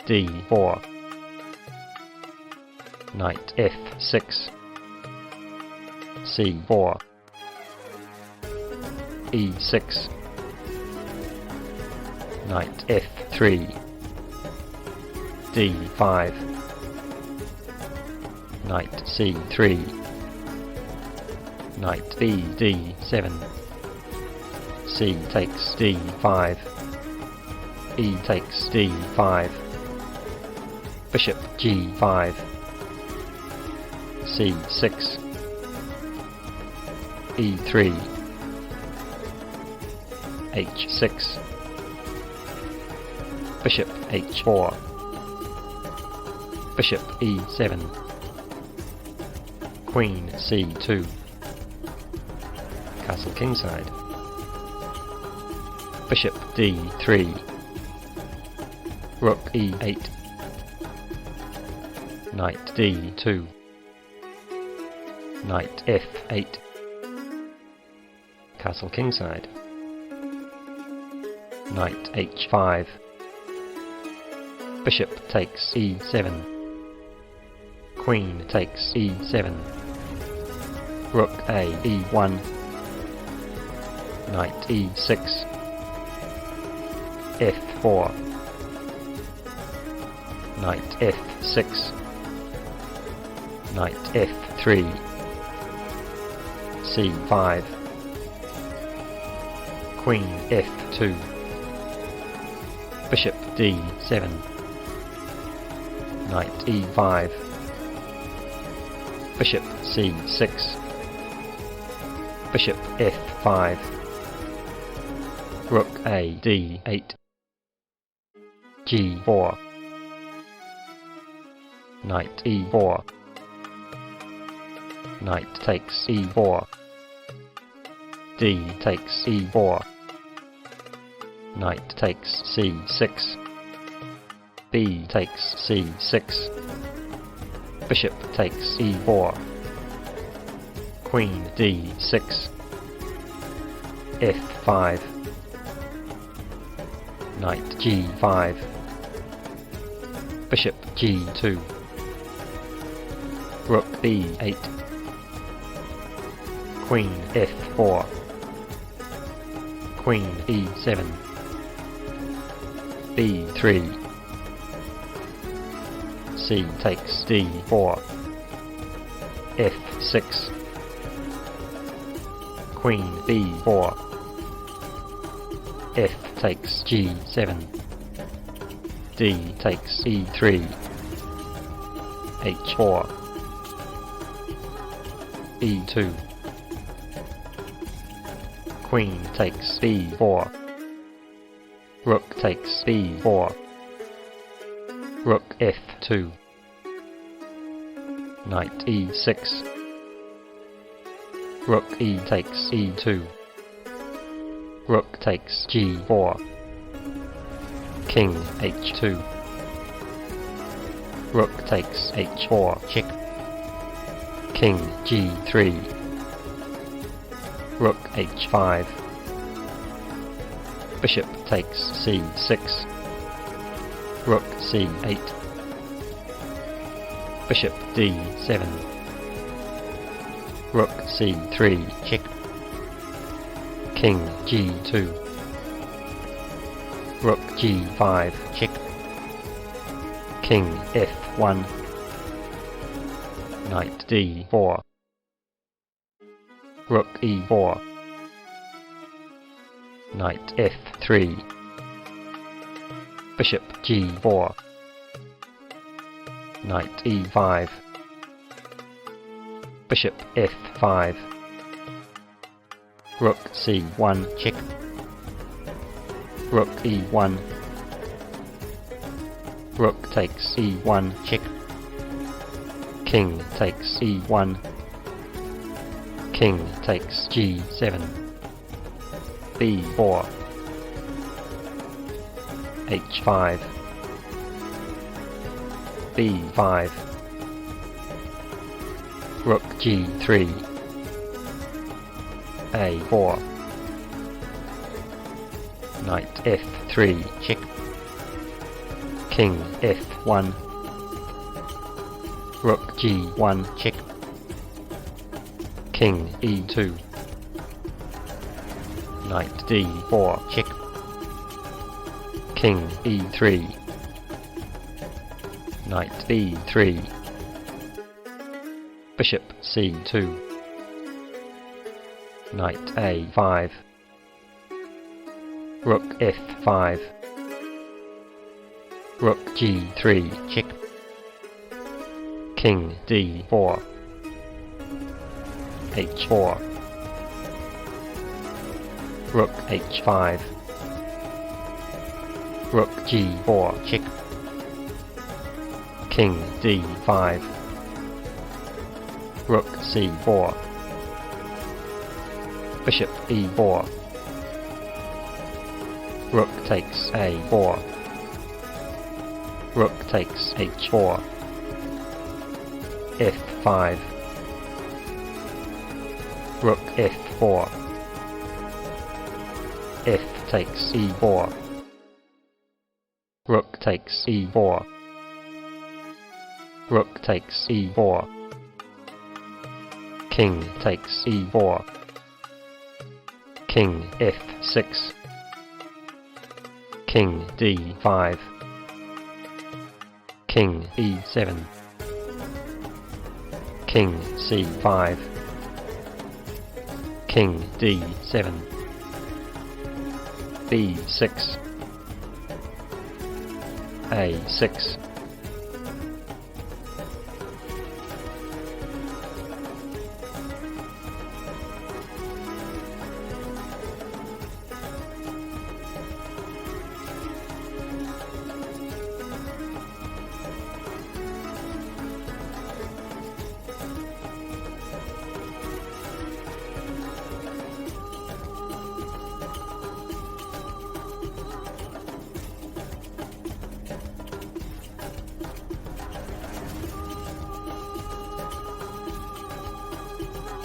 d4, knight f6, c4, e6, knight f3, d5, knight c3, knight d7, c takes d5, e takes d5, bishop g5, c6, e3, h6, bishop h4, bishop e7, queen c2, castle kingside, bishop d3, rook e8, knight d2, knight f8, castle kingside, knight h5, bishop takes e7, queen takes e7, rook a e1, knight e6, f4, knight f6, knight f3, c5, queen f2, bishop d7, knight e5, bishop c6, bishop f5, rook a d8, g4, knight e4, knight takes e4, d takes e4, knight takes c6, b takes c6, bishop takes e4, queen d6, f5, knight g5, bishop g2, rook b8, queen f4, queen e7, b3, c takes d4, f6, queen b4, f takes g7, d takes e3, h4, e2, queen takes b4, rook takes b4, rook f2, knight e6, rook e takes e2, rook takes g4, king h2, rook takes h4, check, king g3, rook h5, bishop takes c6, rook c8, bishop d7, rook c3, check, king g2, rook g5, check, king f1, knight d4, rook e4, knight f3, bishop g4, knight e5, bishop f5, rook c1, check, rook e1, rook takes e1, check, king takes e1, king takes g7, b4, h5, b5, rook g3, a4, knight f3, check, King F1. Rook G1 check. King E2. Knight D4 check. King E3. Knight B3. Bishop C2. Knight A5. Rook F5. Rook G3 check. King D4. H4. Rook H5. Rook G4 check. King D5. Rook C4. Bishop E4. Rook takes A4. Rook takes H4. F5. Rook F4. F takes E4. Rook takes E4. Rook takes E4. King takes E4. King F6. King D5. King E7. King C5. King D7. B6. A6.